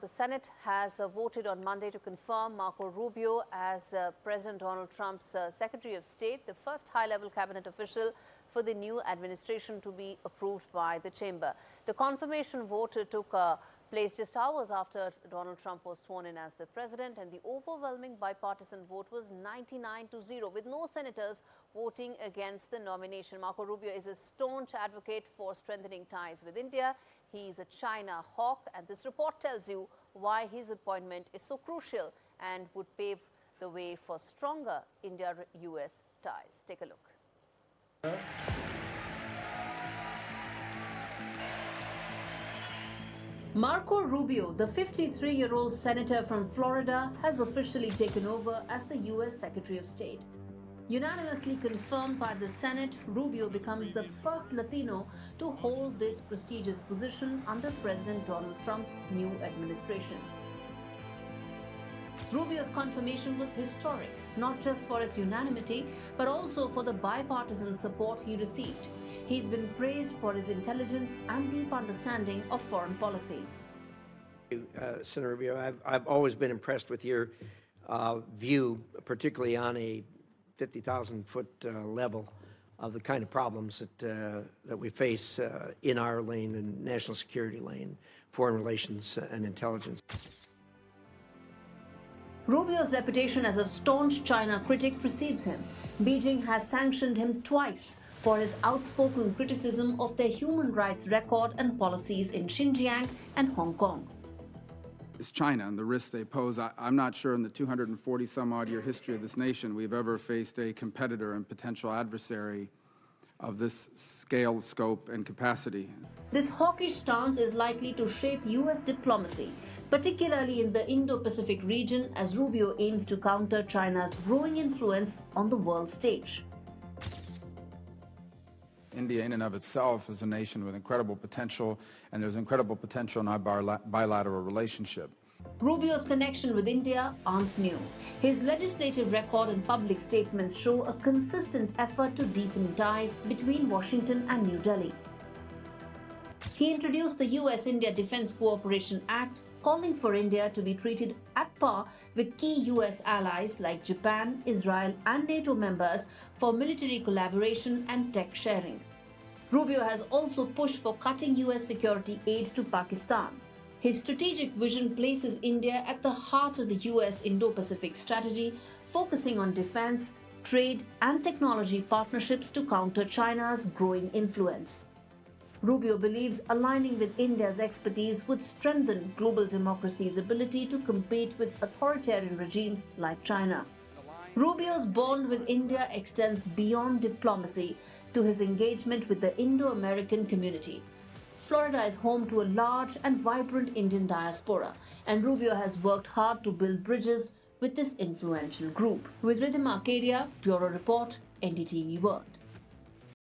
The Senate has voted on Monday to confirm Marco Rubio as President Donald Trump's Secretary of State, the first high-level cabinet official for the new administration to be approved by the chamber. The confirmation vote took place just hours after Donald Trump was sworn in as the president, and the overwhelming bipartisan vote was 99-0, with no senators voting against the nomination. Marco Rubio is a staunch advocate for strengthening ties with India. He is a China hawk, and this report tells you why his appointment is so crucial and would pave the way for stronger India-US ties. Take a look. Marco Rubio, the 53-year-old senator from Florida, has officially taken over as the U.S. Secretary of State. Unanimously confirmed by the Senate, Rubio becomes the first Latino to hold this prestigious position under President Donald Trump's new administration. Rubio's confirmation was historic, not just for its unanimity, but also for the bipartisan support he received. He's been praised for his intelligence and deep understanding of foreign policy. Senator Rubio, I've always been impressed with your view, particularly on a 50,000-foot level, of the kind of problems that we face in our lane, and national security lane, foreign relations and intelligence. Rubio's reputation as a staunch China critic precedes him. Beijing has sanctioned him twice for his outspoken criticism of their human rights record and policies in Xinjiang and Hong Kong. It's China and the risks they pose. I'm not sure in the 240-some-odd-year history of this nation we've ever faced a competitor and potential adversary of this scale, scope, and capacity. This hawkish stance is likely to shape U.S. diplomacy, particularly in the Indo-Pacific region, as Rubio aims to counter China's growing influence on the world stage. India in and of itself is a nation with incredible potential, and there's incredible potential in our bilateral relationship. Rubio's connection with India aren't new. His legislative record and public statements show a consistent effort to deepen ties between Washington and New Delhi. He introduced the U.S.-India Defense Cooperation Act, calling for India to be treated at par with key U.S. allies like Japan, Israel, and NATO members for military collaboration and tech sharing. Rubio has also pushed for cutting U.S. security aid to Pakistan. His strategic vision places India at the heart of the U.S. Indo-Pacific strategy, focusing on defense, trade, and technology partnerships to counter China's growing influence. Rubio believes aligning with India's expertise would strengthen global democracy's ability to compete with authoritarian regimes like China. Rubio's bond with India extends beyond diplomacy to his engagement with the Indo-American community. Florida is home to a large and vibrant Indian diaspora, and Rubio has worked hard to build bridges with this influential group. With Riddhima, Kedia, Bureau Report, NDTV World.